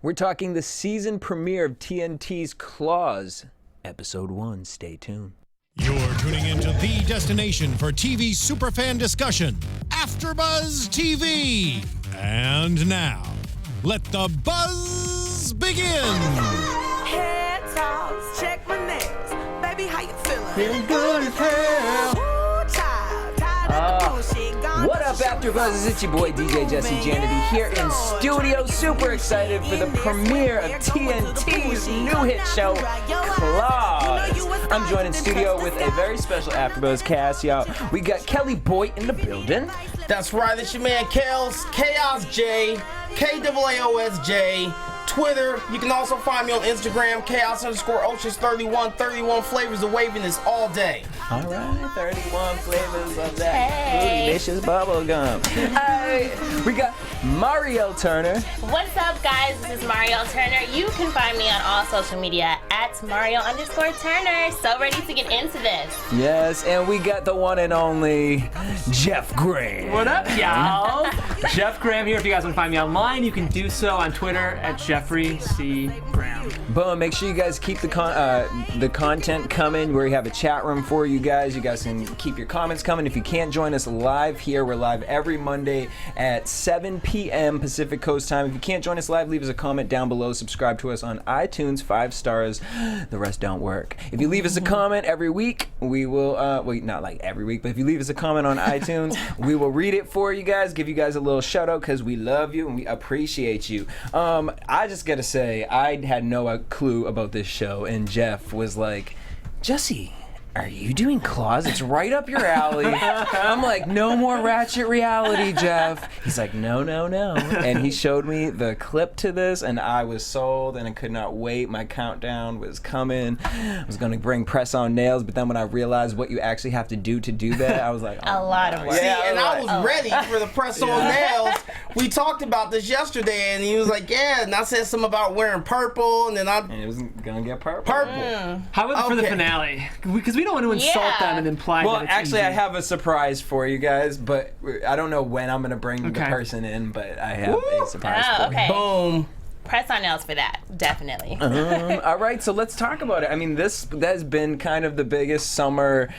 We're talking the season premiere of TNT's Claws, Episode 1. Stay tuned. You're tuning into the destination for TV superfan discussion, AfterBuzz TV. And now, let the buzz begin. Head toss, check my nails. Baby, how you feeling? Feeling good as hell. Ooh, child, tired of the bullshit. Gone What up, AfterBuzz? It's your boy DJ Jesse Janity here in studio. Super excited for the premiere of TNT's new hit show, Claws. I'm joined in studio with a very special AfterBuzz cast, y'all. We got Kelly Boyd in the building. That's right, it's your man Kels, Chaos J, KAAOSJ, Twitter. You can also find me on Instagram, Chaos_Oceans31, 31 flavors of waviness all day. All right, 31 flavors of that delicious bubble gum. Hey, we got Marielle Turner. What's up, guys? This is Marielle Turner. You can find me on all social media at Marielle_Turner. So ready to get into this. Yes, and we got the one and only Jeff Graham. What up, y'all? Jeff Graham here. If you guys want to find me online, you can do so on Twitter at Jeffrey C. Graham. Boom, make sure you guys keep the content coming. We have a chat room for you guys. You guys can keep your comments coming. If you can't join us live here, we're live every Monday at 7 p.m. Pacific Coast time. If you can't join us live, leave us a comment down below. Subscribe to us on iTunes, 5 stars. The rest don't work. If you leave us a comment every week, we will, not like every week, but if you leave us a comment on iTunes, we will read it for you guys, give you guys a little shout out because we love you and we appreciate you. I just gotta say, I had no clue about this show, and Jeff was like, Jesse, are you doing Claws? It's right up your alley. I'm like, no more ratchet reality, Jeff. He's like, no. And he showed me the clip to this, and I was sold, and I could not wait. My countdown was coming. I was going to bring press-on nails, but then when I realized what you actually have to do that, I was like, A lot of work. See, and I was ready for the press on nails. We talked about this yesterday, and he was like, yeah, and I said something about wearing purple, and then and it was going to get purple. How about for the finale? Because we don't want to insult them and imply well, that it's actually, easy. I have a surprise for you guys, but I don't know when I'm going to bring the person in, but I have a surprise for okay. you. boom. Press on nails for that, definitely. All right, so let's talk about it. I mean, that has been kind of the biggest summer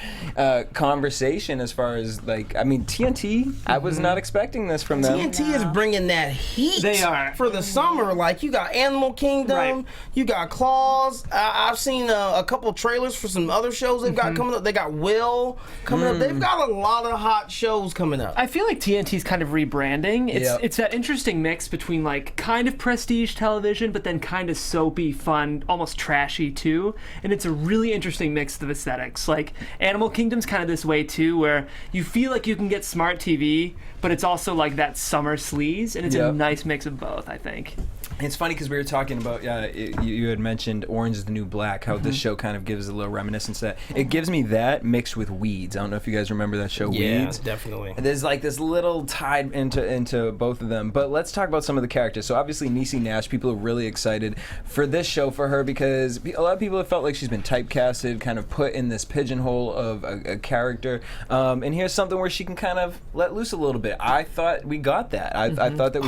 conversation as far as, like, I mean, TNT, I was not expecting this from them. TNT is bringing that heat. They are. For the summer. Like, you got Animal Kingdom, Right. you got Claws. I've seen a couple trailers for some other shows they've got coming up. They got Will coming up. They've got a lot of hot shows coming up. I feel like TNT's kind of rebranding. It's that interesting mix between, like, kind of prestige television, but then kind of soapy, fun, almost trashy too. And it's a really interesting mix of aesthetics. Like, Animal Kingdom's kind of this way too, where you feel like you can get smart TV, but it's also like that summer sleaze, and it's a nice mix of both, I think. It's funny because we were talking about, you had mentioned Orange is the New Black, how this show kind of gives a little reminiscence of that. It gives me that mixed with Weeds. I don't know if you guys remember that show, Weeds. Definitely. There's like this little tied into both of them. But let's talk about some of the characters. So obviously Niecy Nash, people are really excited for this show for her because a lot of people have felt like she's been typecasted, kind of put in this pigeonhole of a character. And here's something where she can kind of let loose a little bit. I thought we got that. I thought that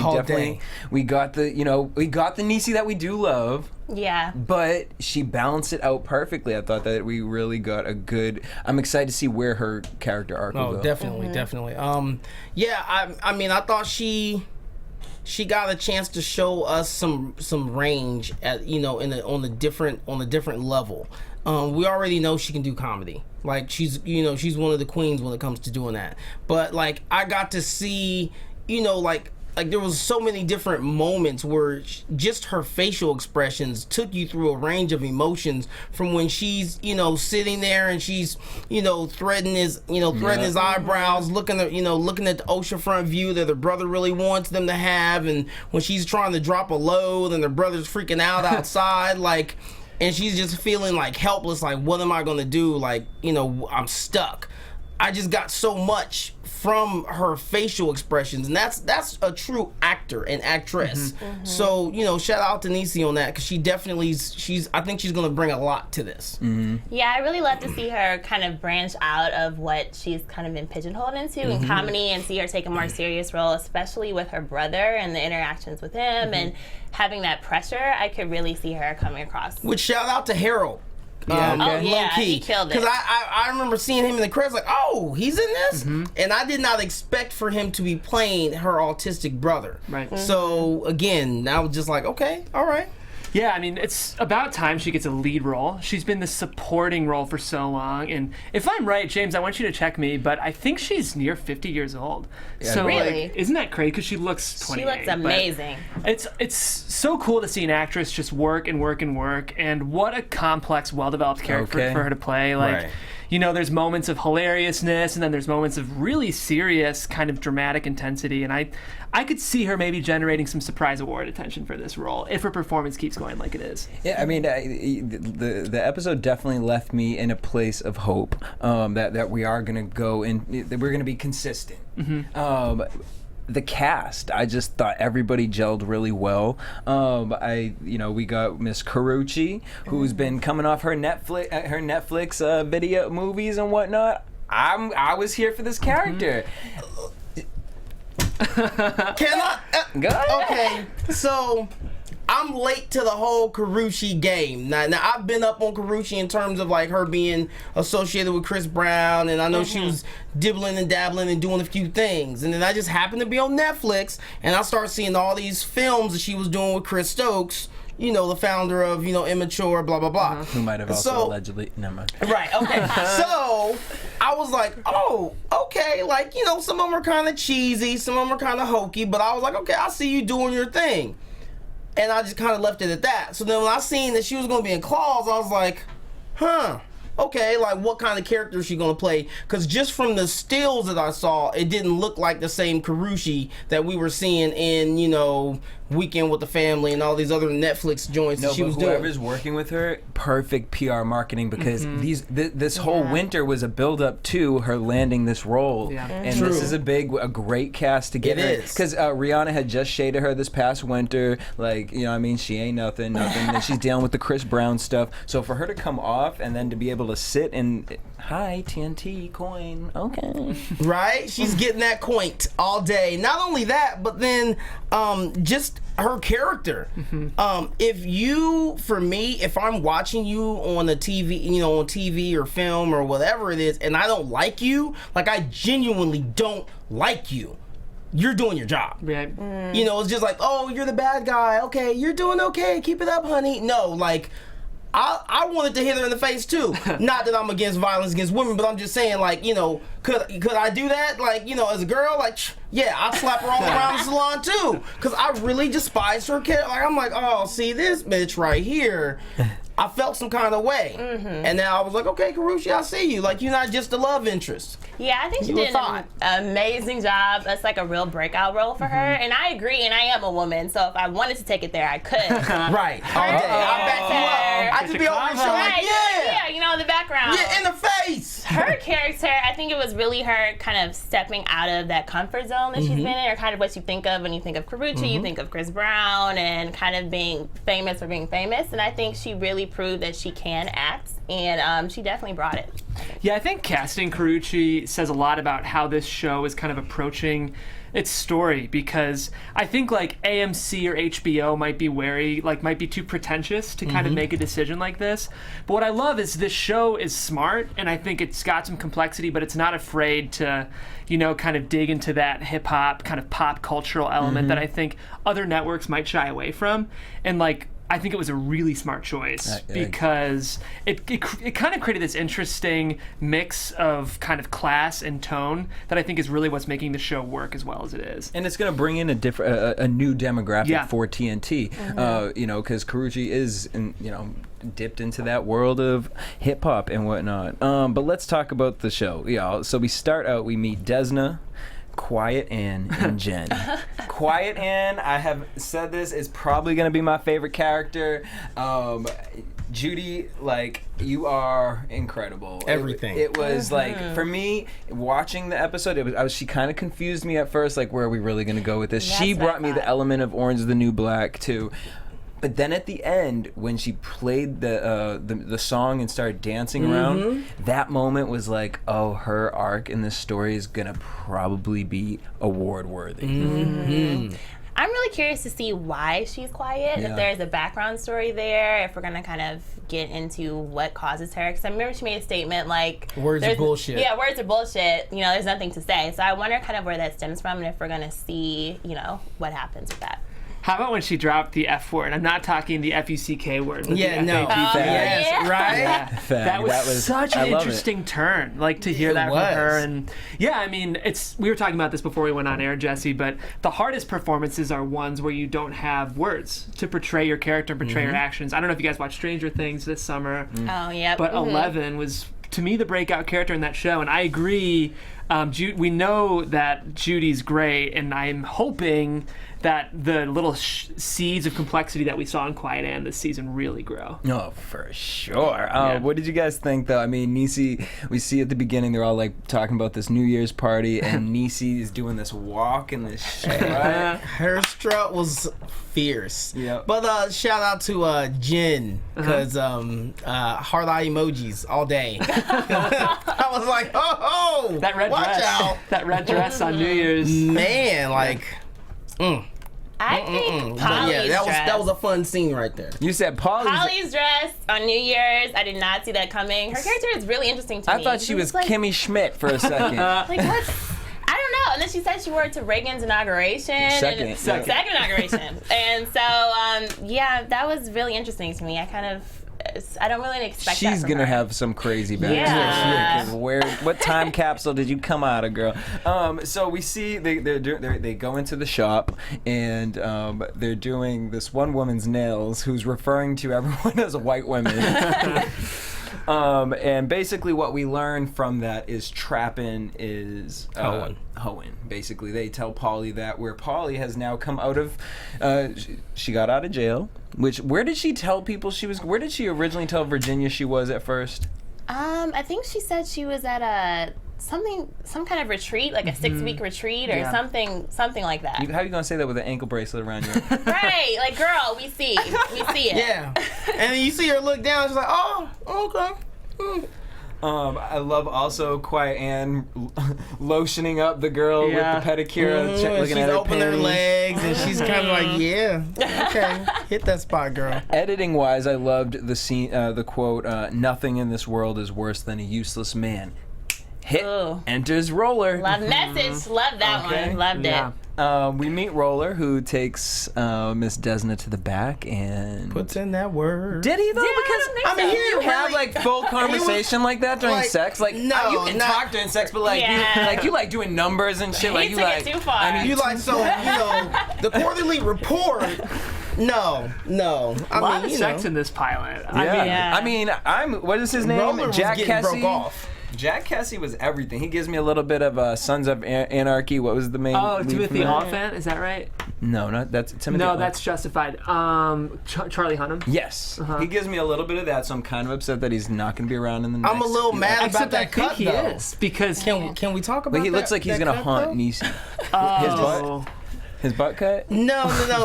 we got we got the Niecy that we do love. Yeah. But she balanced it out perfectly. I thought that we really got a good. I'm excited to see where her character arc will go. Oh, definitely. I mean, I thought she got a chance to show us some range at on a different level. We already know she can do comedy. Like, she's one of the queens when it comes to doing that. But like, I got to see like there was so many different moments where just her facial expressions took you through a range of emotions, from when she's sitting there and she's threading his his eyebrows, looking at the oceanfront view that her brother really wants them to have, and when she's trying to drop a load and her brother's freaking out outside, like, and she's just feeling like helpless, like, what am I gonna do, like, I'm stuck. I just got so much from her facial expressions, and that's a true actor and actress. So shout out to Niecy on that, because she definitely I think she's gonna bring a lot to this. Yeah, I really love to see her kind of branch out of what she's kind of been pigeonholed into in comedy, and see her take a more serious role, especially with her brother and the interactions with him and having that pressure. I could really see her coming across. Which, shout out to Harold. Oh yeah, low-key. he killed it. Because I remember seeing him in the credits, like, oh, he's in this? And I did not expect for him to be playing her autistic brother. Right. So, again, I was just like, okay, all right. Yeah, I mean, it's about time she gets a lead role. She's been the supporting role for so long. And if I'm right, James, I want you to check me, but I think she's near 50 years old. Yeah, so, really? like, isn't that crazy? Because she looks 28. She looks amazing. It's so cool to see an actress just work and work and work. And what a complex, well-developed character for her to play. Like, there's moments of hilariousness, and then there's moments of really serious kind of dramatic intensity. And I could see her maybe generating some surprise award attention for this role if her performance keeps going like it is. Yeah, I mean, the episode definitely left me in a place of hope that we are going to go in, that we're going to be consistent. The cast, I just thought everybody gelled really well. We got Miss Carucci, who's been coming off her Netflix video movies and whatnot. I was here for this character. Can I? Go ahead. Okay, so I'm late to the whole Carucci game. Now I've been up on Carucci in terms of like her being associated with Chris Brown, and I know she was dibbling and dabbling and doing a few things. And then I just happened to be on Netflix, and I started seeing all these films that she was doing with Chris Stokes, the founder of, Immature, blah, blah, blah. Who might have also allegedly... Never mind. Right, okay. So, I was like, oh, okay. Like, some of them are kind of cheesy, some of them are kind of hokey, but I was like, okay, I see you doing your thing. And I just kind of left it at that. So then when I seen that she was going to be in Claws, I was like, okay, like what kind of character is she going to play? Because just from the stills that I saw, it didn't look like the same Carucci that we were seeing in, Weekend with the Family and all these other Netflix joints that she was doing. Whoever's working with her, perfect PR marketing, because this whole winter was a build-up to her landing this role. Yeah. And this is a great cast to get her. Because Rihanna had just shaded her this past winter, like, she ain't nothing, and she's dealing with the Chris Brown stuff. So for her to come off and then to be able to sit and, hi, TNT coin, okay. Right? She's getting that coint all day. Not only that, but then just her character. If I'm watching you on a TV, on TV or film or whatever it is, and I don't like you, like I genuinely don't like you, you're doing your job. Right. It's just like, oh, you're the bad guy. Okay, you're doing okay. Keep it up, honey. No, like, I wanted to hit her in the face too. Not that I'm against violence against women, but I'm just saying, like, could I do that? Like, as a girl, like, yeah, I'd slap her all around the salon too. Because I really despise her character. Like, I'm like, oh, see this bitch right here. I felt some kind of way. And then I was like, okay, Carucci, I see you. Like, you're not just a love interest. Yeah, I think she did an amazing job. That's like a real breakout role for her. And I agree, and I am a woman, so if I wanted to take it there, I could. Right. All day. I back you up. I just be over here like, in the background. Yeah, in the face. Her character, I think it was really her kind of stepping out of that comfort zone that she's been in, or kind of what you think of when you think of Carucci, you think of Chris Brown, and kind of being famous for being famous. And I think she really proved that she can act, and she definitely brought it. Yeah, I think casting Carucci says a lot about how this show is kind of approaching its story, because I think like AMC or HBO might be wary, like might be too pretentious to kind of make a decision like this. But what I love is this show is smart, and I think it's got some complexity, but it's not afraid to, kind of dig into that hip hop kind of pop cultural element that I think other networks might shy away from. And like, I think it was a really smart choice because it kind of created this interesting mix of kind of class and tone that I think is really what's making the show work as well as it is. And it's going to bring in a new demographic for TNT, because Carucci is, dipped into that world of hip hop and whatnot. But let's talk about the show, y'all. So we start out, we meet Desna, Quiet Ann, and Jen. Quiet Ann, I have said this, is probably going to be my favorite character. Judy, like, you are incredible. Everything. It was like, for me, watching the episode, she kind of confused me at first, like, where are we really going to go with this? That's She what I brought me the thought. element of Orange is the New Black, too. But then at the end, when she played the song and started dancing around, that moment was like, oh, her arc in this story is going to probably be award worthy. I'm really curious to see why she's quiet, Yeah. if there's a background story there, if we're going to kind of get into what causes her. Because I remember she made a statement like... Words are there's- bullshit. Yeah, words are bullshit. You know, there's nothing to say. So I wonder kind of where that stems from and if we're going to see, you know, what happens with that. How about when she dropped the F word? I'm not talking the F-U-C-K word. But Yeah, the no. F-A-P. Yes, Yeah. right? Yeah. That was such I an love it. interesting turn, like to hear It that was. from her. And yeah, I mean, we were talking about this before we went on air, Jesse, but the hardest performances are ones where you don't have words to portray your character and portray your actions. I don't know if you guys watched Stranger Things this summer, Oh, yeah. but Eleven was, to me, the breakout character in that show. And I agree, we know that Judy's great, and I'm hoping that the little seeds of complexity that we saw in Quiet Anne this season really grow. Oh, for sure. What did you guys think, though? I mean, Niecy, we see at the beginning they're all like talking about this New Year's party, and Niecy is doing this walk and this strut. Her strut was fierce. Yep. But shout out to Jen, because heart eye emojis all day. I was like, oh, That red watch dress, out. that red dress on New Year's. Man, like, I think but Polly's yeah, dress. that was a fun scene right there. You said Polly's. Polly's dress on New Year's. I did not see that coming. Her character is really interesting to me. I thought she was It's like, Kimmy Schmidt for a second. Like, what's... I don't know. And then she said she wore it to Reagan's inauguration. Second, and, second. Second inauguration. And so, yeah, that was really interesting to me. I don't really expect that She's from gonna her. have some crazy backstory. Yeah. 'Cause what time capsule did you come out of, girl? So we see they go into the shop and they're doing this one woman's nails, who's referring to everyone as white women. And basically what we learn from that is Trappin is Hohen. Basically, they tell Polly that where Polly has now come out of, she got out of jail. Where did she tell people she was? Where did she originally tell Virginia she was at first? I think she said she was at some kind of retreat, like a 6-week retreat or something like that. How are you gonna say that with an ankle bracelet around you? Right, like, girl, we see it. Yeah. And then you see her look down, she's like, oh, okay. I love also Quiet Anne lotioning up the girl with the pedicure, looking she's at her opening her panties. legs, and she's kind of like, yeah, okay, hit that spot, girl. Editing wise, I loved the scene, the quote, "Nothing in this world is worse than a useless man." Hit Ooh. enters Roller. Love message. Love that Okay. one. Loved Yeah. it. We meet Roller, who takes Miss Desna to the back and. Puts in that word. Did he though? Yeah, I Because don't think I mean, so. he you have really- like full conversation like that during like, sex. Like no, you can not- talk during sex, but like Yeah. you like doing numbers and shit. Like He you took like it too far. I mean, You like, so, the quarterly report, no. A lot I mean, of sex in this pilot. Yeah. Yeah. What is his name? Roller was Jack getting Kessie. broke off. Jack Kessie was everything. He gives me a little bit of Sons of Anarchy. What was the main? Oh, lead Timothy from that? Oliphant, is that right? No, not that's Timothy. No, Oliphant. that's Justified. Charlie Hunnam. Yes. He gives me a little bit of that, so I'm kind of upset that he's not going to be around in the next. I'm a little few mad about Except I that think cut, he though. is because Can we talk about But he that? looks like he's that going to cut, haunt though? Niecy. oh, His butt cut? No.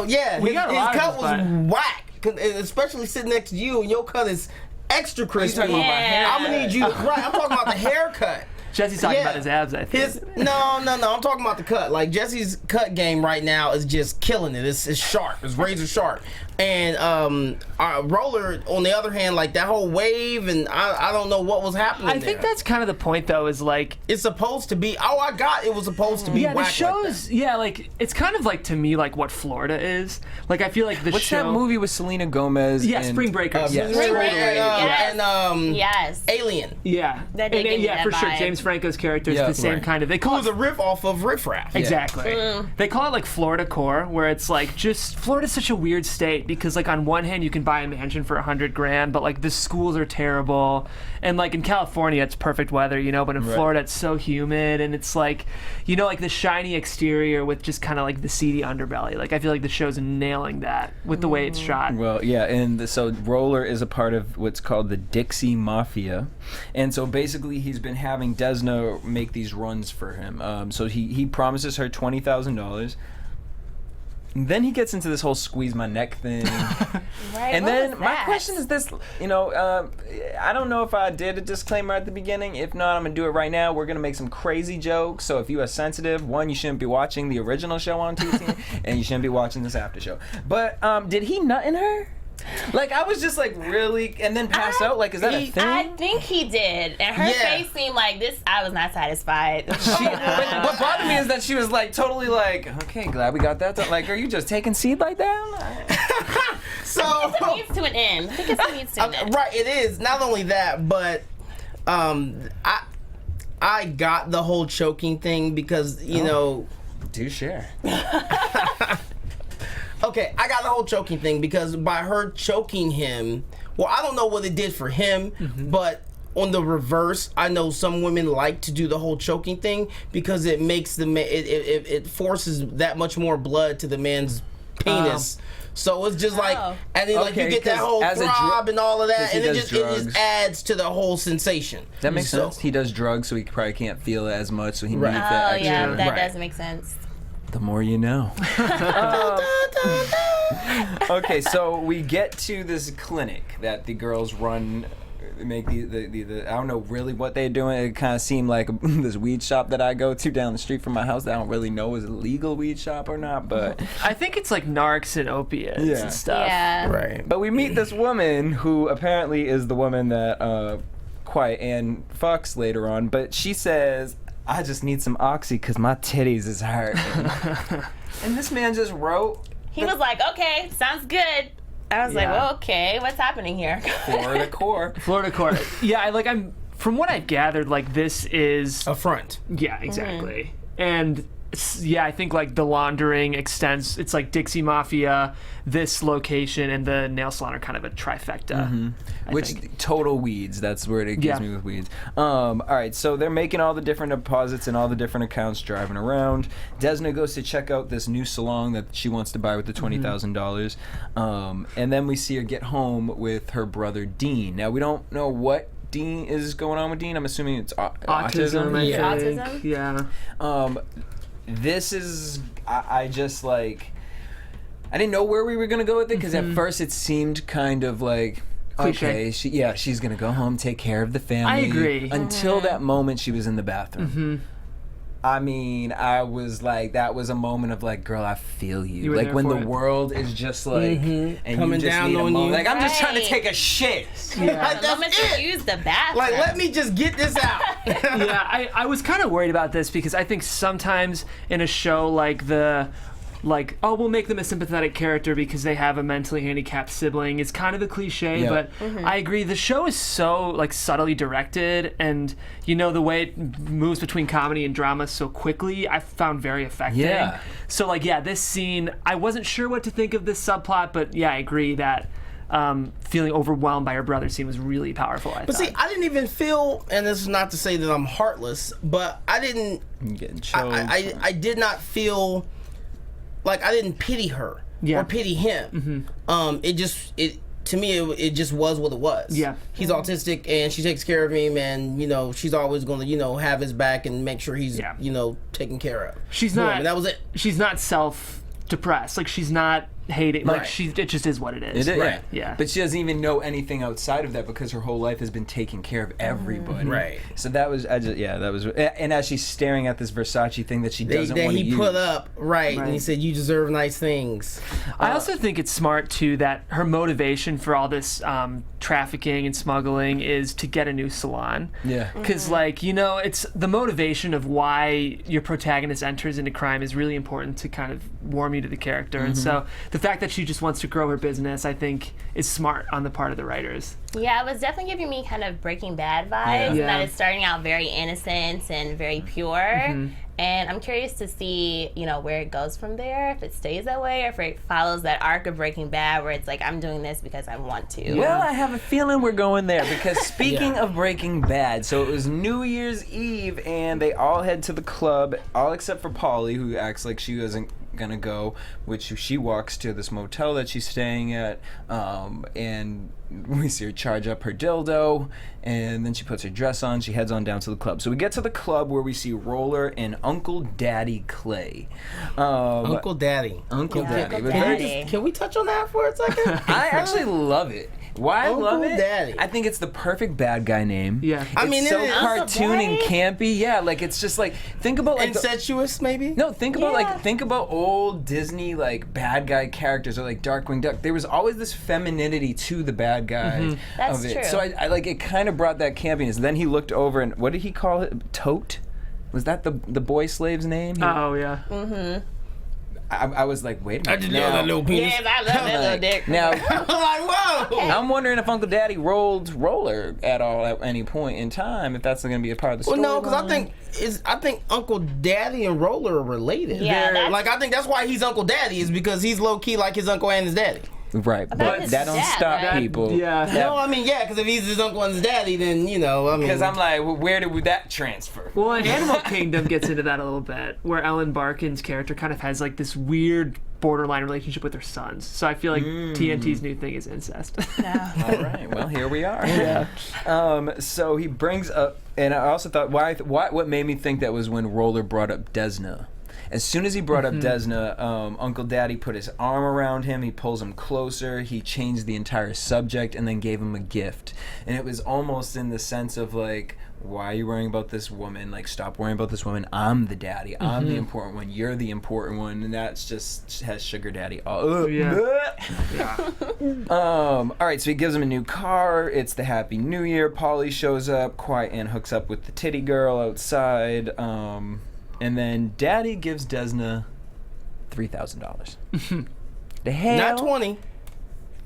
Yeah, We his got a lot of cut his was butt. whack, especially sitting next to you, and your cut is extra crispy. talking about my hair? I'm gonna need you. Right, I'm talking about the haircut. Jesse's talking Yeah. about his abs. I think. No. I'm talking about the cut. Like, Jesse's cut game right now is just killing it. It's sharp. It's razor sharp. And Roller, on the other hand, like that whole wave, and I don't know what was happening. I think there. that's kind of the point, though. Is like It's supposed to be. Oh, I got it. Was supposed to be. yeah, the whack like shows. Yeah, like it's kind of like to me like what Florida is. Like I feel like the What's show. that movie with Selena Gomez? Yeah, and, Spring Breakers. Yes. Spring Breakers, yes. And Yes. Alien. Yeah. That did give me yeah, that for sure. vibe. James Franco's character is Yeah, the same right. kind of. They It call was it a riff off of Riff Raff. exactly. They call it like Florida core, where it's like just Florida's such a weird state because like on one hand you can buy a mansion for $100,000, but like the schools are terrible, and like in California it's perfect weather, you know, but in Florida it's so humid, and it's like, you know, like the shiny exterior with just kind of like the seedy underbelly. Like I feel like the show's nailing that with the way it's shot. Well, yeah, and so Roller is a part of what's called the Dixie Mafia, and so basically he's been having Desna make these runs for him. So he promises her $20,000. Then he gets into this whole squeeze my neck thing. Right, And what then was my that? question is this, you know, I don't know if I did a disclaimer at the beginning. If not, I'm going to do it right now. We're going to make some crazy jokes. So if you are sensitive, one, you shouldn't be watching the original show on TT, and you shouldn't be watching this after show. But did he nut in her? Like, I was just like, really? And then pass out? Like, is that a thing? I think he did, and her Yeah. face seemed like this. I was not satisfied. But what bothered me is that she was like totally like, okay, glad we got that done. Like, are you just taking seed like that? So It needs to an end. I think it needs to an end. right, it is. Not only that, but I got the whole choking thing because you know. Do share. Okay, I got the whole choking thing because by her choking him, well, I don't know what it did for him, but on the reverse, I know some women like to do the whole choking thing because it makes the it forces that much more blood to the man's penis. So it's just like, and then like you Okay, get that 'cause whole as a throb and all of that, 'cause he and it does just drugs. adds to the whole sensation. That makes So- sense. He does drugs, so he probably can't feel it as much, so he Right. needs that Oh extra. yeah, that Right. does make sense. The more you know. Okay, so we get to this clinic that the girls run, make the I don't know really what they're doing. It kind of seemed like this weed shop that I go to down the street from my house that I don't really know is a legal weed shop or not, but I think it's like narcs and opiates Yeah. and stuff. Yeah. Right. but we meet this woman who apparently is the woman that Quiet Ann fucks later on, but she says, I just need some oxy because my titties is hurting. And this man just wrote He was like, "Okay, sounds good." I was like, Yeah. "Well, okay, what's happening here?" Florida core. Florida court. Yeah, I'm from what I've gathered, like this is A front. yeah, exactly. And yeah, I think like the laundering extends. It's like Dixie Mafia, this location, and the nail salon are kind of a trifecta. I Which think. total weeds. That's where it gives Yeah. me with weeds. All right, so they're making all the different deposits and all the different accounts, driving around. Desna goes to check out this new salon that she wants to buy with the $20,000, and then we see her get home with her brother Dean. Now we don't know what Dean is going on with Dean. I'm assuming it's autism. I Yeah. think. Autism? Yeah. This is I just like I didn't know where we were gonna go with it because at first it seemed kind of like Cliche. okay, she's gonna go home, take care of the family. I agree. Until that moment she was in the bathroom. I mean, I was like, that was a moment of like, girl, I feel you. You were Like there when for the it. world is just like, and Coming you just down need a on moment. you. Like I'm just trying to Right. take a shit. Like, The moment that's to it. use the bathroom. Like, let me just get this out. Yeah, I was kind of worried about this because I think sometimes in a show like oh, we'll make them a sympathetic character because they have a mentally handicapped sibling. It's kind of a cliche, Yeah. but I agree. The show is so like subtly directed, and you know the way it moves between comedy and drama so quickly. I found very effective. Yeah. So like, yeah, this scene, I wasn't sure what to think of this subplot, but yeah, I agree that feeling overwhelmed by her brother scene was really powerful. I But thought. see, I didn't even feel, and this is not to say that I'm heartless, but I didn't. I'm getting choked. I did not feel like I didn't pity her Yeah. or pity him. To me it just was what it was. Yeah. He's autistic and she takes care of him, and you know she's always going to have his back and make sure he's Yeah. taken care of. She's Boom, not. and that was it. She's not self-depressed. Like she's not hating. Like Right. it just is what it is. It is, Right. Yeah. But she doesn't even know anything outside of that because her whole life has been taking care of everybody. Right. So that was, that was, and as she's staring at this Versace thing that she doesn't That want to he use. put up, right, and he Right. said, "You deserve nice things." I also think it's smart too that her motivation for all this trafficking and smuggling is to get a new salon. Yeah. Because it's the motivation of why your protagonist enters into crime is really important to kind of warm you to the character. And so the the fact that she just wants to grow her business, I think, is smart on the part of the writers. Yeah, it was definitely giving me kind of Breaking Bad vibes, and that it's starting out very innocent and very pure. And I'm curious to see, where it goes from there, if it stays that way, or if it follows that arc of Breaking Bad where it's like, I'm doing this because I want to. Well, I have a feeling we're going there because speaking of Breaking Bad, so it was New Year's Eve and they all head to the club, all except for Polly, who acts like she wasn't gonna go, which she walks to this motel that she's staying at, and we see her charge up her dildo, and then she puts her dress on. She heads on down to the club. So we get to the club where we see Roller and Uncle Daddy Clay. Uncle Daddy. Can we touch on that for a second? I actually love it. Why I love it? Daddy. I think it's the perfect bad guy name. Yeah. It's so cartoon and campy. Yeah, like it's just like think about like incestuous maybe. No, think about old Disney like bad guy characters or like Darkwing Duck. There was always this femininity to the bad guy That's of it. true. So I like it kind of brought that campiness. Then he looked over and what did he call it? Tote? Was that the boy slave's name? Oh yeah. I was like, wait a minute. I didn't know that little penis. Yes, I love that little dick. Now I'm like, whoa. I'm wondering if Uncle Daddy rolled Roller at all at any point in time, if that's going to be a part of the story. Well, no, because I think Uncle Daddy and Roller are related. Yeah, like I think that's why he's Uncle Daddy is because he's low key like his uncle and his daddy. Right, but his that don't dad, stop right? people. Yeah. No, I mean because if he's his uncle and his daddy, then Because I'm like, well, where did that transfer? Well, and Animal Kingdom gets into that a little bit, where Ellen Barkin's character kind of has like this weird borderline relationship with her sons. So I feel like TNT's new thing is incest. All right, well, here we are. So he brings up, and I also thought, what made me think that was when Roller brought up Desna. As soon as he brought up Desna, Uncle Daddy put his arm around him, he pulls him closer, he changed the entire subject, and then gave him a gift. And it was almost in the sense of like, why are you worrying about this woman? Like, stop worrying about this woman. I'm the daddy. I'm the important one. You're the important one. And that's just has sugar daddy all. All right, so he gives him a new car. It's the Happy New Year. Polly shows up, quiet, and hooks up with the titty girl outside. And then Daddy gives Desna $3,000. The hell? not 20.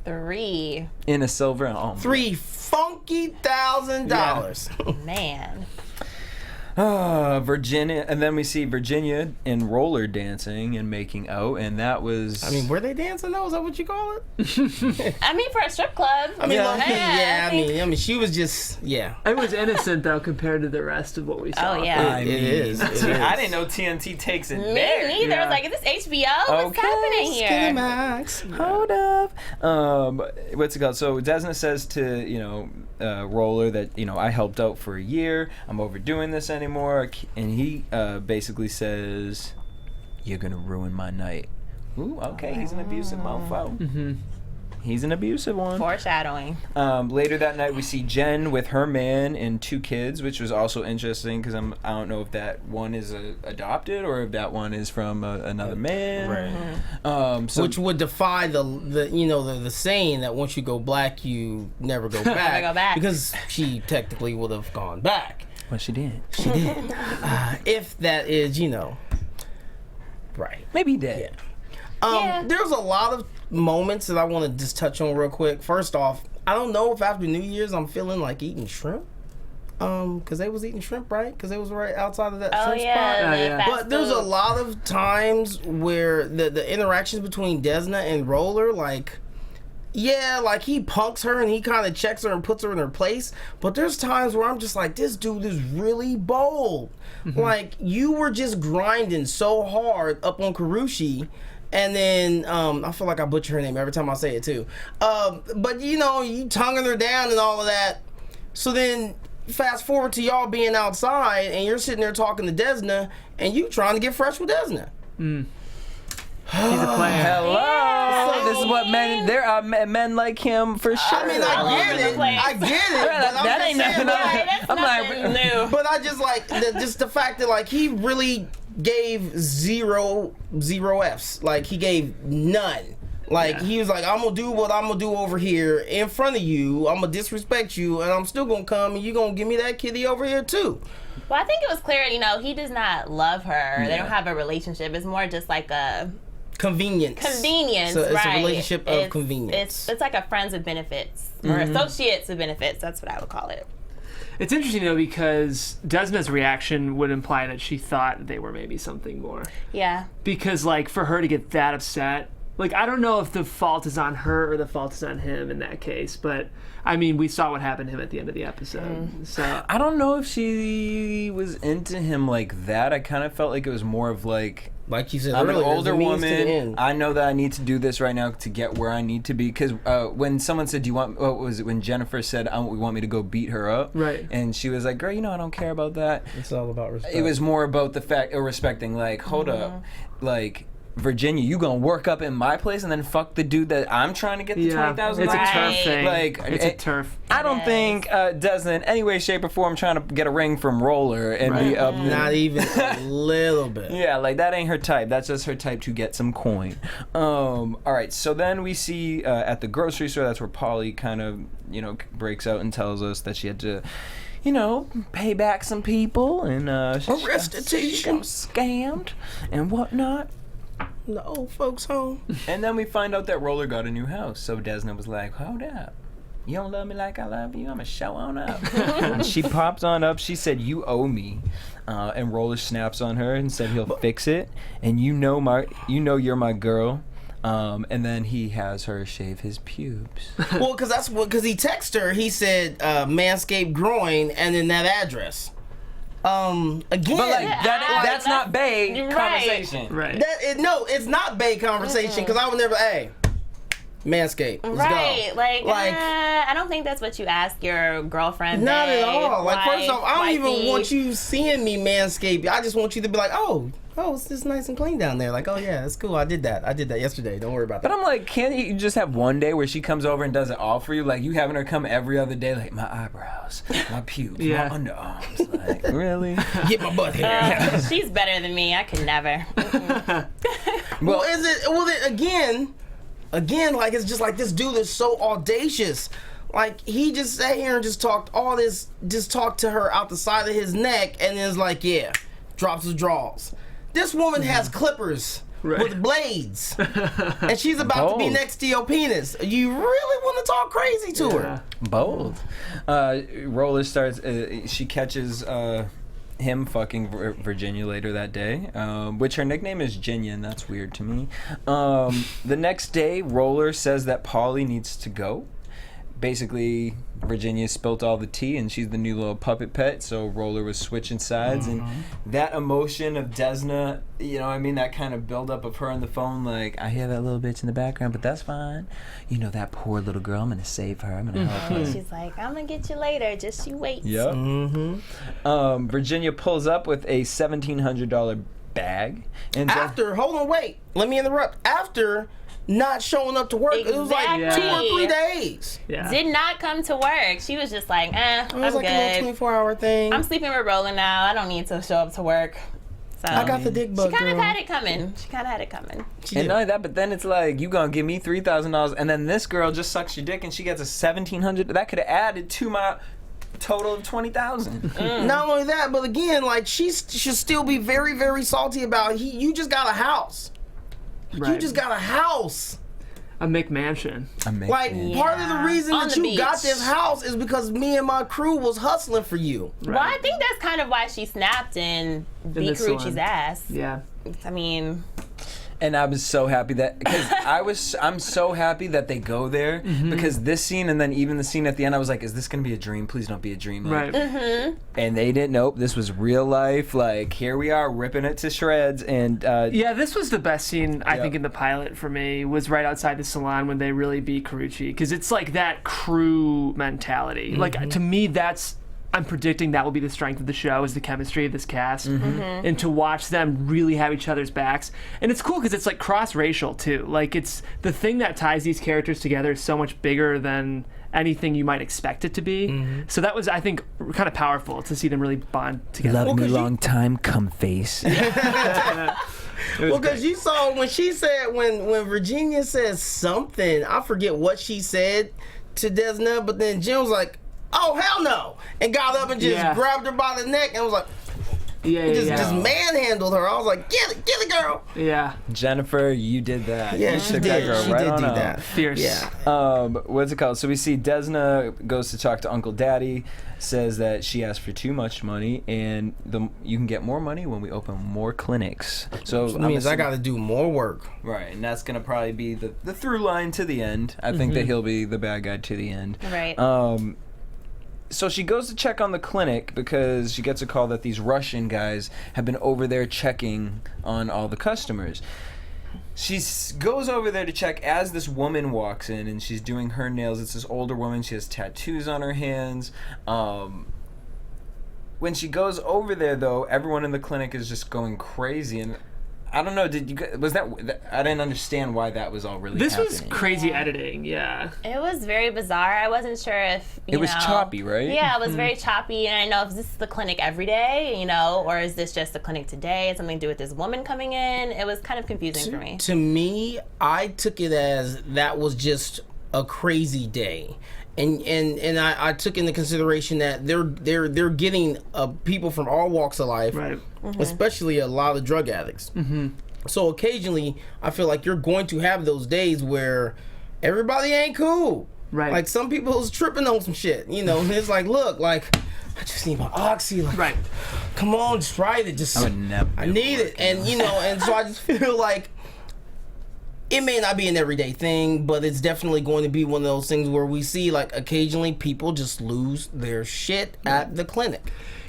3. In a silver envelope. $3 funky $1,000. Man. Virginia, and then we see Virginia and Roller dancing and making out, and that was. I mean, were they dancing though? Is that what you call it? I mean, for a strip club. I mean, Yeah. I mean, she was just It was innocent though compared to the rest of what we saw. Oh yeah. I mean, it is. I didn't know TNT takes it Me there. neither. Yeah. I was like, is this HBO? What's happening here? Skinemax. Hold up. What's it called? So Desna says to Roller that I helped out for a year. I'm overdoing this anymore, and he basically says, "You're gonna ruin my night." Ooh, okay, he's an abusive mofo. He's an abusive one. Foreshadowing. Later that night, we see Jen with her man and 2 kids, which was also interesting because I don't know if that one is adopted or if that one is from another man. Right. So Which would defy the saying that once you go black, you never go back. Never go back. Because she technically would have gone back. well, she did. If that is, right. Maybe he did. Yeah. There's a lot of moments that I want to just touch on real quick. First off, I don't know if after New Year's I'm feeling like eating shrimp. Because they was eating shrimp, right? Because they was right outside of that shrimp spot. the fast But there's a food. lot of times where the interactions between Desna and Roller, like he punks her and he kind of checks her and puts her in her place. But there's times where I'm just like, this dude is really bold. Like, you were just grinding so hard up on Karushi. And then, I feel like I butcher her name every time I say it too. But you tonguing her down and all of that. So then, fast forward to y'all being outside and you're sitting there talking to Desna and you trying to get fresh with Desna. He's a player. Hello. This is what men. There are men like him for sure. I mean, I get it. But That ain't nothing. That's I'm nothing like, new. But I just like just the fact that like he really gave zero F's. Like he gave none. Like he was like, I'm gonna do what I'm gonna do over here in front of you. I'm gonna disrespect you, and I'm still gonna come and you gonna give me that kitty over here too. Well, I think it was clear, he does not love her. They don't have a relationship. It's more just like a Convenience. So it's right. a relationship of convenience. It's like a friends with benefits or associates with benefits. That's what I would call it. It's interesting though because Desna's reaction would imply that she thought they were maybe something more. Yeah. Because like for her to get that upset, like I don't know if the fault is on her or the fault is on him in that case, but I mean we saw what happened to him at the end of the episode. So I don't know if she was into him like that. I kind of felt like it was more of like you said I'm an earlier, older there's a means to the woman. end. I know that I need to do this right now to get where I need to be. Because when someone said, "Do you want?" What was it? When Jennifer said, "We want me to go beat her up," Right. And she was like, "Girl, I don't care about that." It's all about respect. It was more about the fact of respecting. Like, hold up, like. Virginia, you gonna work up in my place and then fuck the dude that I'm trying to get the $20,000? It's a turf Right. thing. Like, it's a turf. I don't think Desna in any way, shape, or form trying to get a ring from Roller and be up. Not even a little bit. Yeah, like that ain't her type. That's just her type to get some coin. All right, so then we see at the grocery store. That's where Polly kind of breaks out and tells us that she had to. Pay back some people and restitution. Scammed and whatnot. The old folks home. And then we find out that Roller got a new house. So Desna was like, hold up. You don't love me like I love you? I'm going to show on up. And she popped on up. She said, you owe me. And Roller snaps on her and said he'll fix it. And you're my girl. And then he has her shave his pubes. Well, because he texted her. He said, Manscaped groin, and then that address. Again, But like that's not bae Right. conversation. Right. no, it's not bae conversation because I would never. Hey, Manscaped. Let's Right. go. Like I don't think that's what you ask your girlfriend. Not at babe, all. Like, first wife, off, I don't even wifey. want you seeing me manscape. I just want you to be like, oh, it's just nice and clean down there. Like, oh yeah, that's cool. I did that yesterday. Don't worry about that. But I'm like, can't you just have one day where she comes over and does it all for you? Like, you having her come every other day, like, my eyebrows, my pubes, Yeah. my underarms. Like, really? Get my butt hair. She's better than me. I could never. Well, again, like it's just like this dude is so audacious. Like he just sat here and just talked to her out the side of his neck, and then is like, yeah, drops his draws. This woman has clippers with blades, and she's about to be Bold. next to your penis. You really want to talk crazy to her? Bold. Roller starts, she catches him fucking Virginia later that day, which her nickname is Ginia, and that's weird to me. The next day, Roller says that Polly needs to go. Basically, Virginia spilt all the tea, and she's the new little puppet pet, so Roller was switching sides, and that emotion of Desna, that kind of buildup of her on the phone, like, I hear that little bitch in the background, but that's fine. That poor little girl, I'm going to save her, I'm going to help her. She's like, I'm gonna get you later. Just you wait. Yep. Virginia pulls up with a $1,700 bag. And Hold on, wait. Let me interrupt. After not showing up to work, it was like Exactly. 2 or 3 days. Yeah. Did not come to work. She was just like, It was I'm like a little good. 24-hour thing. I'm sleeping with Roller now. I don't need to show up to work. So I got the dick she bug, kind of girl. had it coming. She kind of had it coming. and not only that, but then it's like, you gonna give me $3,000, and then this girl just sucks your dick, and she gets a $1,700. That could have added to my total of $20,000. Not only that, but again, like she should still be very, very salty about you just got a house. You Right. just got a house. A McMansion. Like part of the reason On that the you got beach. this house is because me and my crew was hustling for you. Well, I think that's kind of why she snapped and beat this Carucci's one. ass. Yeah. I mean, And I was so happy that, because I'm so happy that they go there, because this scene and then even the scene at the end, I was like, is this gonna be a dream? Please don't be a dream. Like, Right. And they didn't. Nope, this was real life. Like, here we are ripping it to shreds. And Yeah, this was the best scene, I Yep. think, in the pilot for me, was right outside the salon when they really beat Carucci. Because it's like that crew mentality. Like, to me, I'm predicting that will be the strength of the show, is the chemistry of this cast. And to watch them really have each other's backs. And it's cool because it's like cross-racial, too. Like, it's the thing that ties these characters together is so much bigger than anything you might expect it to be. So that was, I think, kind of powerful to see them really bond together. love me long time, cum face. Well, because you saw when she said, when Virginia said something, I forget what she said to Desna, but then Jim was like, oh, hell no, and got up and just Yeah. grabbed her by the neck and was like, just manhandled her. I was like, get it, girl. Yeah. Jennifer, you did that. Yeah, You she took did. that girl She right did on do up. that. Fierce. Yeah. What's it called? So we see Desna goes to talk to Uncle Daddy, says that she asked for too much money, and you can get more money when we open more clinics. So Which means I got to do more work. Right, and that's gonna probably be the through line to the end. I think that he'll be the bad guy to the end. Right. So she goes to check on the clinic because she gets a call that these Russian guys have been over there checking on all the customers. She goes over there to check as this woman walks in, and she's doing her nails. It's this older woman. She has tattoos on her hands. When she goes over there, though, everyone in the clinic is just going crazy, and I don't know. I didn't understand why that was all really This happening. was crazy editing, yeah. It was very bizarre. I wasn't sure if It was choppy, right? Yeah, it was very choppy, and I know if this is the clinic every day, or is this just the clinic today? Something to do with this woman coming in? It was kind of confusing for me. To me, I took it as that was just a crazy day. And I took into consideration that they're getting people from all walks of life, Right. especially a lot of drug addicts. So occasionally, I feel like you're going to have those days where everybody ain't cool. Right. Like some people's tripping on some shit. And it's like, look, like I just need my oxy. Like, Right. come on, just write it. Just I would never. I need it, and and so I just feel like. It may not be an everyday thing, but it's definitely going to be one of those things where we see, like, occasionally people just lose their shit at the clinic.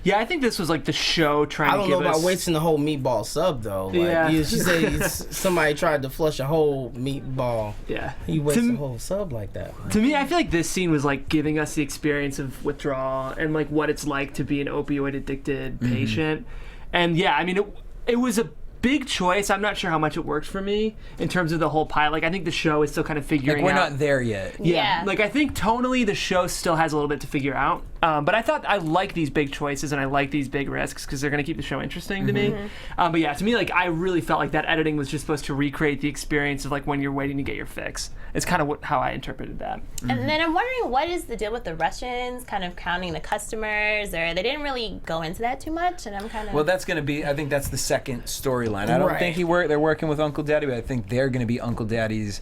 Yeah, I think this was like the show trying I to don't give know about us... wasting the whole meatball sub, though. Like, Yeah. she said somebody tried to flush a whole meatball. Yeah. You waste a whole sub like that. To me, I feel like this scene was like giving us the experience of withdrawal and like what it's like to be an opioid addicted patient. And yeah, I mean, it was a big choice. I'm not sure how much it worked for me in terms of the whole pilot. Like, I think the show is still kind of figuring We're out. not there yet. Yeah. Like, I think tonally the show still has a little bit to figure out. But I thought I like these big choices and I like these big risks because they're going to keep the show interesting to me. But yeah, to me, like, I really felt like that editing was just supposed to recreate the experience of like when you're waiting to get your fix. It's kind of how I interpreted that. And then I'm wondering, what is the deal with the Russians kind of counting the customers, or they didn't really go into that too much, and I'm kind of... Well, that's going to be, I think that's the second storyline. I don't Right. think they're working with Uncle Daddy, but I think they're going to be Uncle Daddy's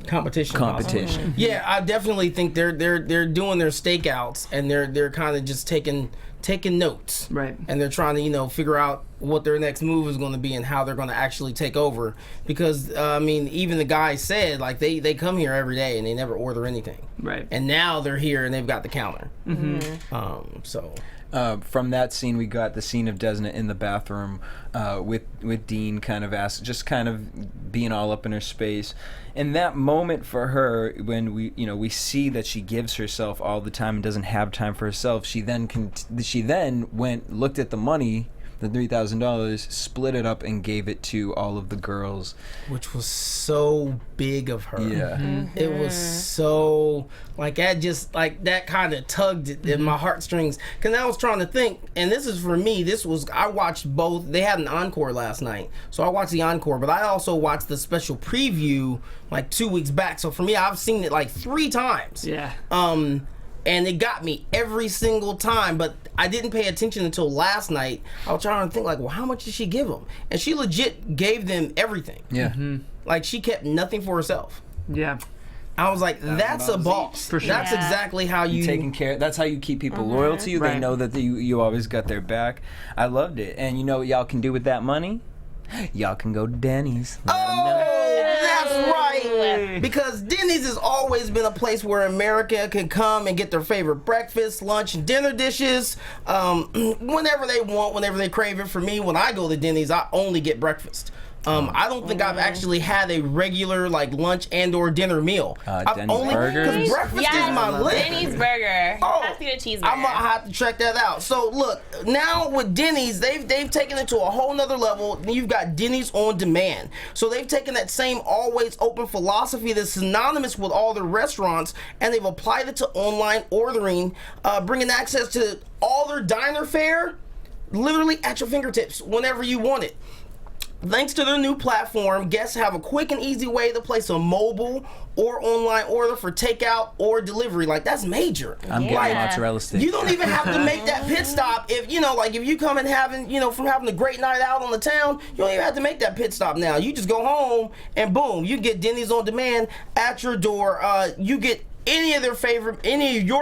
competition. Yeah, I definitely think they're doing their stakeouts and they're kind of just taking notes. Right. And they're trying to, figure out what their next move is going to be and how they're going to actually take over. Because, I mean, even the guy said, like, they come here every day and they never order anything. Right. And now they're here and they've got the counter. So... From that scene, we got the scene of Desna in the bathroom with Dean kind of being all up in her space. And that moment for her, when we see that she gives herself all the time and doesn't have time for herself, she then looked at the money, the $3,000, split it up and gave it to all of the girls. Which was so big of her. Yeah. It was so, like, that kind of tugged at my heartstrings. Because I was trying to think, and this is for me, I watched both. They had an encore last night. So I watched the encore, but I also watched the special preview like 2 weeks back. So for me, I've seen it like 3 times. Yeah. And it got me every single time, but I didn't pay attention until last night. I was trying to think, like, well, how much did she give them? And she legit gave them everything. Yeah. Like, she kept nothing for herself. Yeah. I was like, that's a boss. For sure. That's Yeah. exactly how you... Taking care. That's how you keep people loyal to you. They Right. know that you always got their back. I loved it. And you know what y'all can do with that money? Y'all can go to Denny's. Let 'em know. That's right. Because Denny's has always been a place where America can come and get their favorite breakfast, lunch, and dinner dishes whenever they want, whenever they crave it. For me, when I go to Denny's, I only get breakfast. I don't think I've actually had a regular like lunch and or dinner meal. Denny's burgers? Because breakfast Yes, is my life. Denny's burger. Oh, Has to get a cheeseburger. I'm gonna have to check that out. So look, now with Denny's, they've taken it to a whole nother level. You've got Denny's on demand. So they've taken that same always open philosophy that's synonymous with all their restaurants, and they've applied it to online ordering, bringing access to all their diner fare literally at your fingertips whenever you want it. Thanks to their new platform, guests have a quick and easy way to place a mobile or online order for takeout or delivery. Like, that's major. I'm getting mozzarella sticks. You don't even have to make that pit stop if, like if you come and from having a great night out on the town, you don't even have to make that pit stop now. You just go home and boom, you get Denny's on demand at your door. You get any of your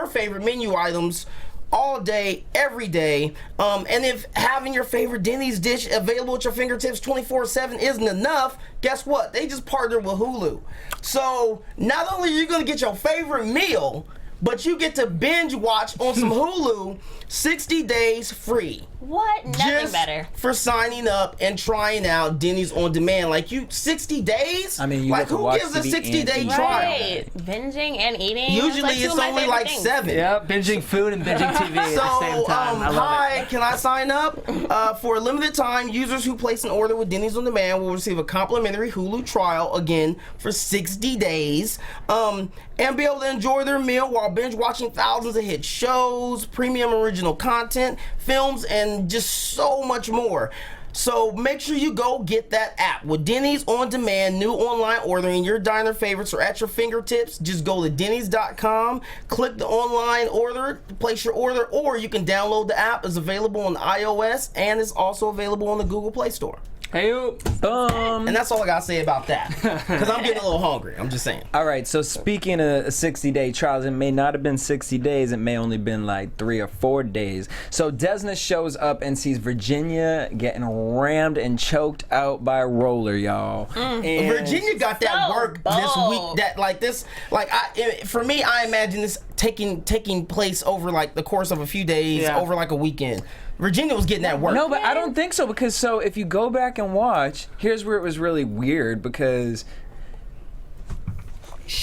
favorite menu items all day, every day. And if having your favorite Denny's dish available at your fingertips 24/7 isn't enough, guess what? They just partnered with Hulu. So not only are you going to get your favorite meal, but you get to binge watch on some Hulu 60 days free. What? Nothing Just better. for signing up and trying out Denny's on demand. Like, 60 days? I mean, you like, get to who watch gives a TV 60-day and eat. trial? Right. Binging and eating. Usually two it's of my only favorite like things. 7. Yep, binging food and binging TV at the same time. I love hi, can I sign up? For a limited time, users who place an order with Denny's on Demand will receive a complimentary Hulu trial, again, for 60 days, and be able to enjoy their meal while binge watching thousands of hit shows, premium original content, films, and just so much more. So make sure you go get that app. With Denny's on Demand, new online ordering, your diner favorites are at your fingertips. Just go to Denny's.com, click the online order, place your order, or you can download the app. It's available on iOS and it's also available on the Google Play Store. Hey, Boom. And that's all I gotta say about that. Because I'm getting a little hungry. I'm just saying. All right, so speaking of 60-day trials, it may not have been 60 days. It may only been like 3 or 4 days. So Desna shows up and sees Virginia getting rammed and choked out by Roller, y'all. And Virginia got that So work this bold. week. For me, I imagine this taking place over like the course of a few days, over like a weekend. Virginia was getting that work. No, but I don't think so, because if you go back and watch, here's where it was really weird, because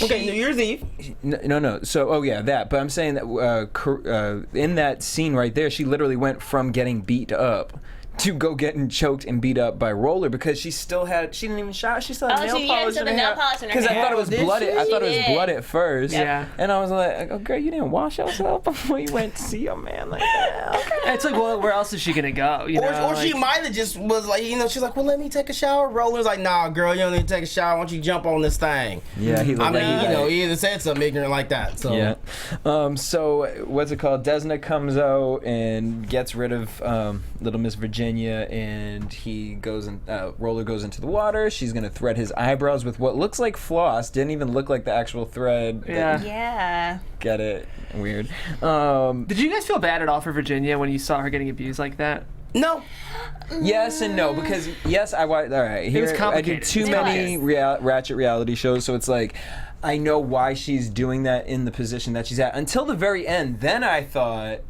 Okay, New Year's Eve. No. So, that. But I'm saying that in that scene right there, she literally went from getting beat up to go getting choked and beat up by Roller, because she didn't even shower. She still had nail polish in her hair. Because I thought it was blood. I thought it was blood at first. Yeah. And I was like, oh, girl, you didn't wash yourself before you went to see your man like that. Okay. It's like, well, where else is she gonna go? Or she might have just was like, she's like, well, let me take a shower. Roller's like, nah, girl, you don't need to take a shower. Why don't you jump on this thing? Yeah, he looked he either said something ignorant like that. So yeah. So what's it called? Desna comes out and gets rid of little Miss Virginia, and he goes and Roller goes into the water. She's gonna thread his eyebrows with what looks like floss. Didn't even look like the actual thread. Yeah. Get it? Weird. Did you guys feel bad at all for Virginia when you saw her getting abused like that? No. Yes and no, because yes, I watched. All right, here was complicated. I do too It many Ratchet reality shows, so it's like I know why she's doing that in the position that she's at. Until the very end, then I thought,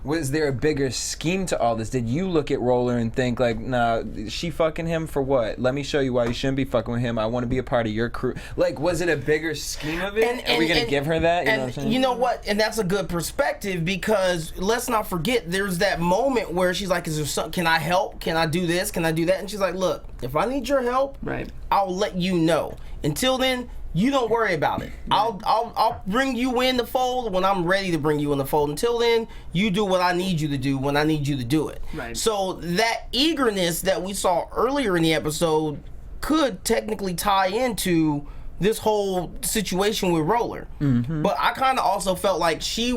was there a bigger scheme to all this? Did you look at Roller and think like, nah, she fucking him for what? Let me show you why you shouldn't be fucking with him. I want to be a part of your crew. Like, was it a bigger scheme of it? Are we gonna give her that? You know what I'm saying? You know what? And that's a good perspective, because let's not forget, there's that moment where she's like, "Is there something? Can I help? Can I do this? Can I do that?" And she's like, "Look, if I need your help, Right. I'll let you know. Until then, you don't worry about it. I'll bring you in the fold when I'm ready to bring you in the fold. Until then, you do what I need you to do when I need you to do it." Right. So that eagerness that we saw earlier in the episode could technically tie into this whole situation with Roller. Mm-hmm. But I kind of also felt like she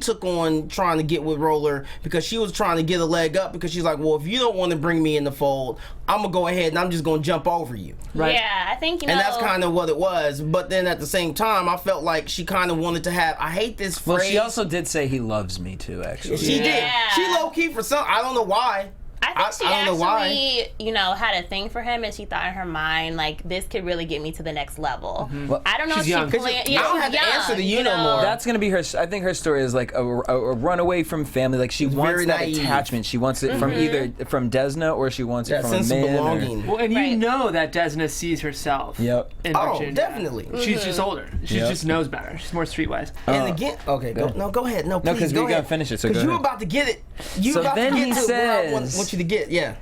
took on trying to get with Roller because she was trying to get a leg up, because she's like, well, if you don't want to bring me in the fold, I'm gonna go ahead and I'm just gonna jump over you. Right. Yeah, I think, And that's kind of what it was. But then at the same time, I felt like she kind of wanted to have, I hate this phrase. Well, she also did say he loves me too, actually. She did. She low-key for some, I don't know why. I think she I don't know why. actually, had a thing for him, and she thought in her mind, like, this could really get me to the next level. Well, I don't know she's if young. she planned. I don't have to answer to you no more. That's gonna be her. I think her story is like a runaway from family. Like she wants very that naive. attachment. She wants it from either from Desna or she wants it That from sense a of man. belonging. Well, and Right. you know that Desna sees herself. Yep. In Oh, Virginia. definitely. She's just older. She Yep. just knows better. She's more streetwise. And again, okay, go ahead. No, please, 'cause go we ahead. gotta finish it, so Because go you ahead. about to get it. You So about then to he get to where I want says- you to get. Yeah.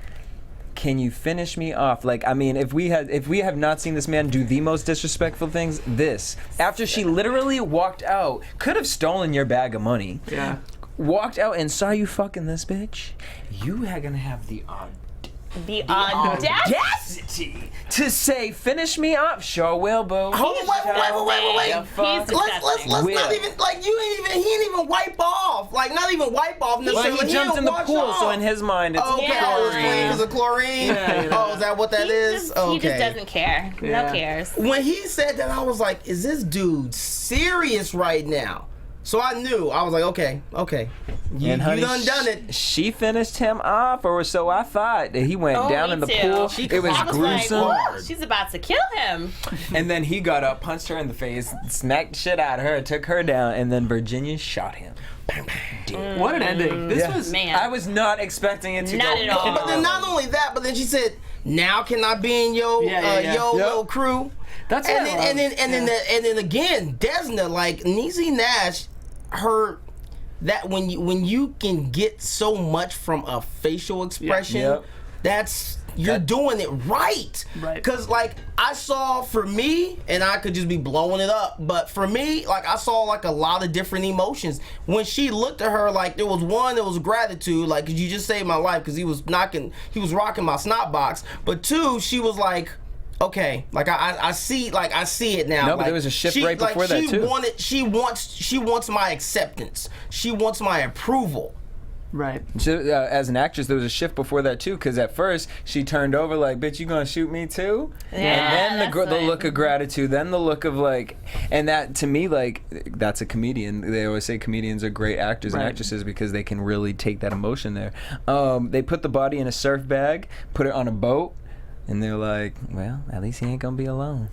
Can you finish me off? Like, I mean, if we have not seen this man do the most disrespectful things, after she literally walked out, could have stolen your bag of money. Yeah. Walked out and saw you fucking this bitch, you are gonna have the the audacity. To say, finish me up, sure will, boo. Hold on, wait. He's Let's Will. not even, like, he ain't even wipe off. Like, not even wipe off. Well, he jumped in the pool, so in his mind, it's Okay, Yeah. is it chlorine? Oh, is that what that is? He just doesn't care. No cares. When he said that, I was like, is this dude serious right now? So I knew. I was like, okay. You And honey, done it. She finished him off, or so I thought. He went down me in the too. pool. She It was I was gruesome. like, "Whoa, she's about to kill him. And then he got up, punched her in the face, smacked the shit out of her, took her down, and then Virginia shot him. What an ending. This was Man. I was not expecting it to Not go. at all. But then not only that, but then she said, "Now can I be in your little crew?" That's And what I then, love. and then again, Desna, like Niecy Nash, her that when you can get so much from a facial expression, Yep. that's you're doing it right. Right. Because like I saw for me, and I could just be blowing it up, but for me, like I saw like a lot of different emotions when she looked at her. Like there was one that was gratitude, like 'cause you just saved my life, because he was rocking my snot box. But two, she was like, okay, like I see it now. No, but like, there was a shift right before that, too. She wants my acceptance. She wants my approval. right. As an actress, there was a shift before that too, because at first she turned over like, "Bitch, you gonna shoot me too?" Yeah, and then that's the what- look of gratitude, then the look of like, and that to me, like, that's a comedian. They always say comedians are great actors and Right. actresses because they can really take that emotion there. They put the body in a surf bag, put it on a boat, and they're like, "Well, at least he ain't gonna be alone."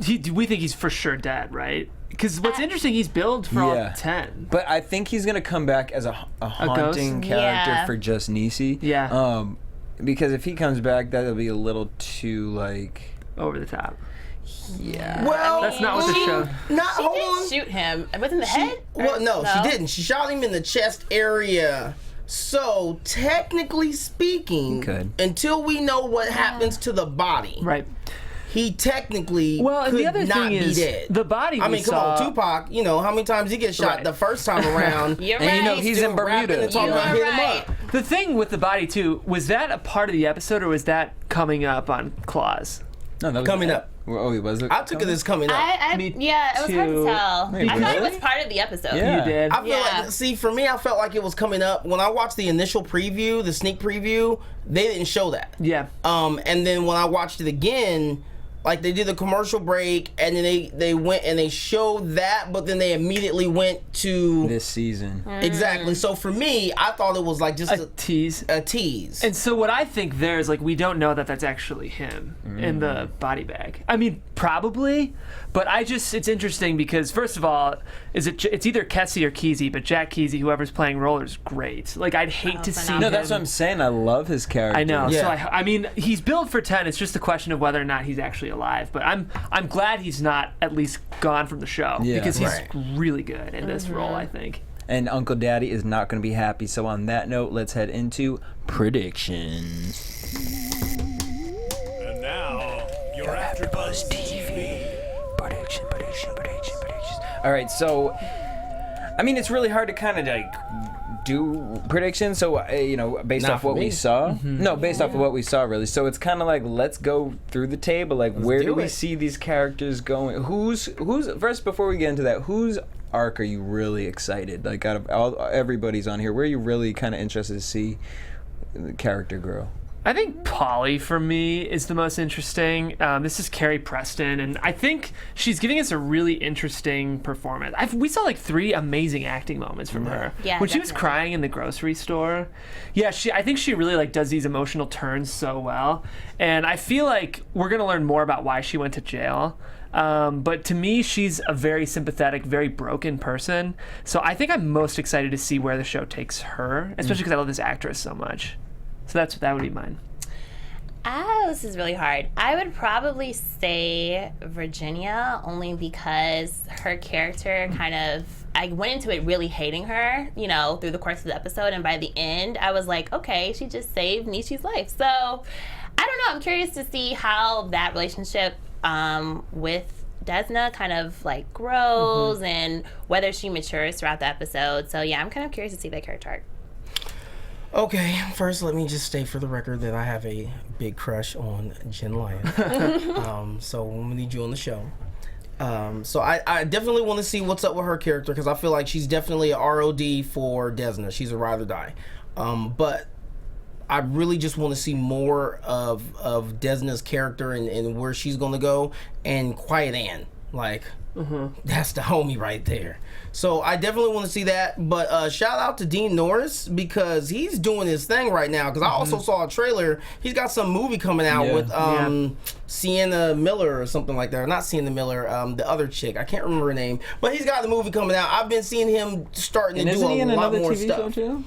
We think he's for sure dead, right? Because what's interesting, he's billed for all Yeah. 10. But I think he's gonna come back as a haunting ghost? character Yeah. for just Niecy. Yeah. Because if he comes back, that'll be a little too like, Over the top. yeah. Well, That's not what the show. Not She hold didn't on. shoot him. Was it in the head? Well, Or- no, she didn't. She shot him in the chest area. So technically speaking, Could. until we know what happens to the body, Right. he technically Well, and could the other not thing be is, dead. the body I we mean, come saw, on, Tupac. You know how many times he gets shot Right. the first time around, You're And you know right. he's still in rapping Bermuda. and talking You about are hit him right. up. The thing with the body, too, was that a part of the episode, or was that coming up on Claws? No, that was Coming up. Oh, was it? I took it as coming up. Me Yeah, it was hard to too. tell. Wait, I thought it really? was part of the episode. Yeah. You did. I feel Yeah. like, see, for me, I felt like it was coming up. When I watched the initial preview, the sneak preview, they didn't show that. Yeah. And then when I watched it again, like they did the commercial break, and then they went and they showed that, but then they immediately went to This season. exactly. So for me, I thought it was like just A tease. a tease. And so what I think there is, like, we don't know that that's actually him in the body bag. I mean, probably, but it's interesting because, first of all, it's either Kesey or Kesey, but Jack Kesey, whoever's playing Roller, is great. Like, I'd hate to see phenomenal. No, that's what I'm saying. I love his character. I know. Yeah. So I mean, he's billed for 10. It's just a question of whether or not he's actually alive. But I'm glad he's not at least gone from the show, Yeah. because he's Right. really good in this role, I think. And Uncle Daddy is not going to be happy. So on that note, let's head into predictions. And now, your AfterBuzz TV. Predictions. All right, so I mean, it's really hard to kind of like do predictions. So based Not off for what we me. saw, no, based off of what we saw, really. So it's kind of like, let's go through the table. Like, where do do we it. see these characters going? Who's first? Before we get into that, whose arc are you really excited? Like, out of everybody's on here, where are you really kind of interested to see the character grow? I think Polly, for me, is the most interesting. This is Carrie Preston, and I think she's giving us a really interesting performance. We saw like 3 amazing acting moments from her. Yeah, when she was definitely. crying in the grocery store. Yeah, I think she really like does these emotional turns so well, and I feel like we're gonna learn more about why she went to jail. But to me, she's a very sympathetic, very broken person. So I think I'm most excited to see where the show takes her, especially because I love this actress so much. So that would be mine. This is really hard. I would probably say Virginia, only because her character I went into it really hating her, through the course of the episode, and by the end, I was like, okay, she just saved Niecy's life. So, I don't know. I'm curious to see how that relationship with Desna kind of like grows and whether she matures throughout the episode. So, yeah, I'm kind of curious to see that character arc. Okay, first let me just state for the record that I have a big crush on Jen Lyon. So we need you on the show. So I definitely want to see what's up with her character because I feel like she's definitely a ROD for Desna. She's a ride or die. But I really just want to see more of Desna's character and where she's going to go. And Quiet Ann, like, that's the homie right there. So I definitely want to see that. But shout out to Dean Norris because he's doing his thing right now. Because I also saw a trailer. He's got some movie coming out with Sienna Miller or something like that. Or not Sienna Miller, the other chick. I can't remember her name. But he's got the movie coming out. I've been seeing him starting to do a lot more TV stuff. Show too?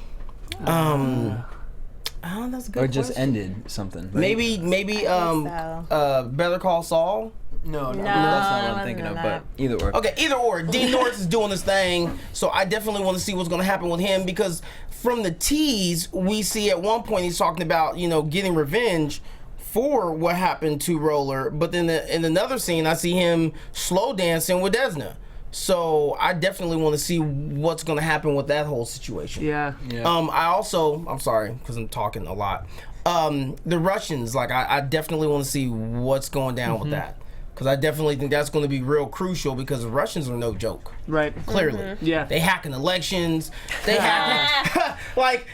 Oh, that's a good Or just question. ended something. Maybe Better Call Saul. No, No, that's not it what I'm thinking of. wasn't But either or. Okay, either or. Dean Norris is doing his thing, so I definitely want to see what's going to happen with him because from the tease, we see at one point he's talking about, getting revenge for what happened to Roller, but then in another scene, I see him slow dancing with Desna. So I definitely want to see what's going to happen with that whole situation. Yeah. I'm sorry because I'm talking a lot. The Russians, like I definitely want to see what's going down with that. Because I definitely think that's going to be real crucial because the Russians are no joke. Right. Clearly. Yeah. They hacking elections. They hacking,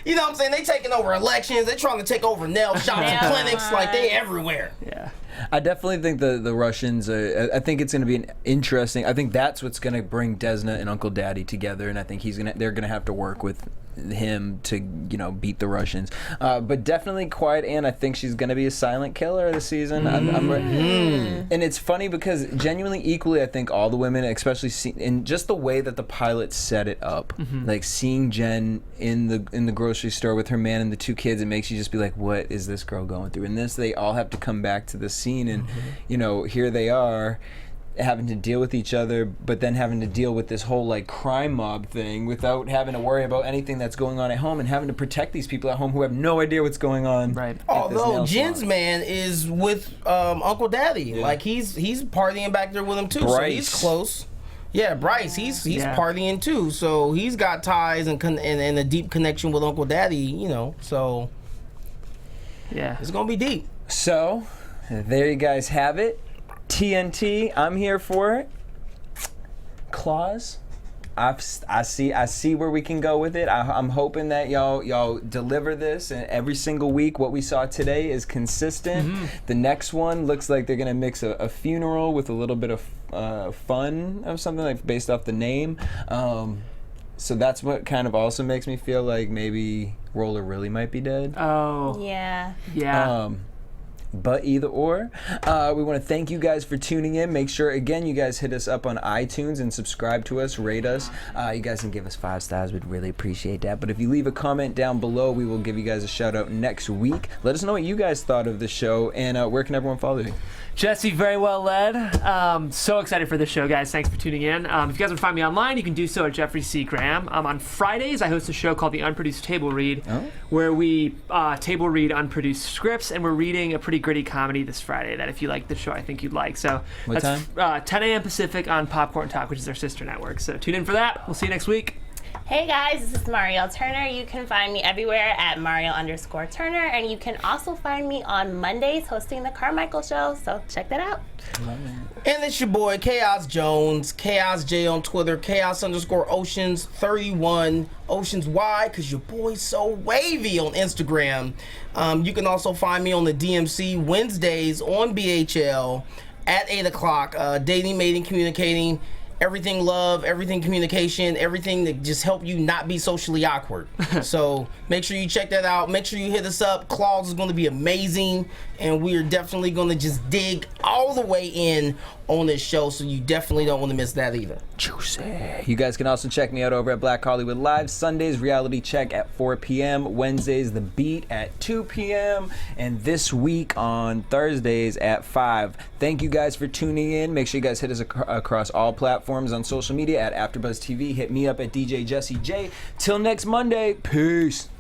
you know what I'm saying? They taking over elections. They trying to take over nail shops and clinics. Like, they everywhere. Yeah. I definitely think the Russians. I think it's going to be an interesting. I think that's what's going to bring Desna and Uncle Daddy together, and I think they're going to have to work with him to beat the Russians. But definitely Quiet Ann. I think she's going to be a silent killer this season. And it's funny because genuinely, equally, I think all the women, especially in just the way that the pilot set it up, like seeing Jen in the grocery store with her man and the two kids, it makes you just be like, what is this girl going through? And they all have to come back to the scene, and here they are having to deal with each other, but then having to deal with this whole like crime mob thing without having to worry about anything that's going on at home and having to protect these people at home who have no idea what's going on. Right. Although Jen's man is with Uncle Daddy, like he's partying back there with him too, so he's close. Yeah, Bryce, he's partying too, so he's got ties and a deep connection with Uncle Daddy, so Yeah. it's gonna be deep. So there you guys have it. TNT, I'm here for it. Claus, I see where we can go with it. I'm hoping that y'all deliver this, and every single week what we saw today is consistent. The next one looks like they're gonna mix a funeral with a little bit of fun of something, like based off the name. So that's what kind of also makes me feel like maybe Roller really might be dead. Oh. Yeah. Yeah. But either or, we want to thank you guys for tuning in. Make sure, again, you guys hit us up on iTunes and subscribe to us, rate us. You guys can give us 5 stars. We'd really appreciate that. But if you leave a comment down below, we will give you guys a shout out next week. Let us know what you guys thought of the show, and where can everyone follow you? Jesse, very well led. So excited for this show, guys. Thanks for tuning in. If you guys want to find me online, you can do so at Jeffrey C. Graham. On Fridays, I host a show called The Unproduced Table Read, where we table read unproduced scripts, and we're reading a pretty gritty comedy this Friday that if you like the show, I think you'd like. So What that's time? 10 a.m. Pacific on Popcorn Talk, which is our sister network. So tune in for that. We'll see you next week. Hey guys, this is Marielle Turner. You can find me everywhere at Marielle_Turner, and you can also find me on Mondays hosting the Carmichael Show, so check that out. And it's your boy Chaos Jones, Chaos J on Twitter, Chaos_Oceans31. Oceans why? Because your boy's so wavy on Instagram. You can also find me on the DMC Wednesdays on BHL at 8 o'clock. Dating, mating, communicating. Everything love, everything communication, everything that just help you not be socially awkward. So make sure you check that out. Make sure you hit us up. Claus is going to be amazing, and we are definitely going to just dig all the way in on this show, so you definitely don't want to miss that either. Juicy. You guys can also check me out over at Black Hollywood Live. Sundays, Reality Check at 4 p.m. Wednesdays, The Beat at 2 p.m. And this week on Thursdays at 5. Thank you guys for tuning in. Make sure you guys hit us across all platforms on social media at AfterBuzz TV. Hit me up at DJ Jesse J. Till next Monday. Peace.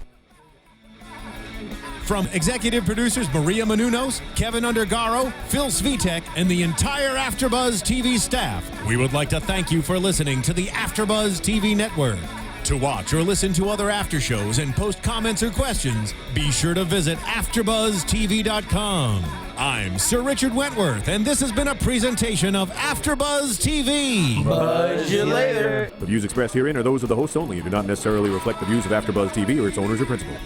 From executive producers Maria Menounos, Kevin Undergaro, Phil Svitek, and the entire AfterBuzz TV staff, we would like to thank you for listening to the AfterBuzz TV network. To watch or listen to other after shows and post comments or questions, be sure to visit AfterBuzzTV.com. I'm Sir Richard Wentworth, and this has been a presentation of AfterBuzz TV. Buzz you later. The views expressed herein are those of the hosts only and do not necessarily reflect the views of AfterBuzz TV or its owners or principals.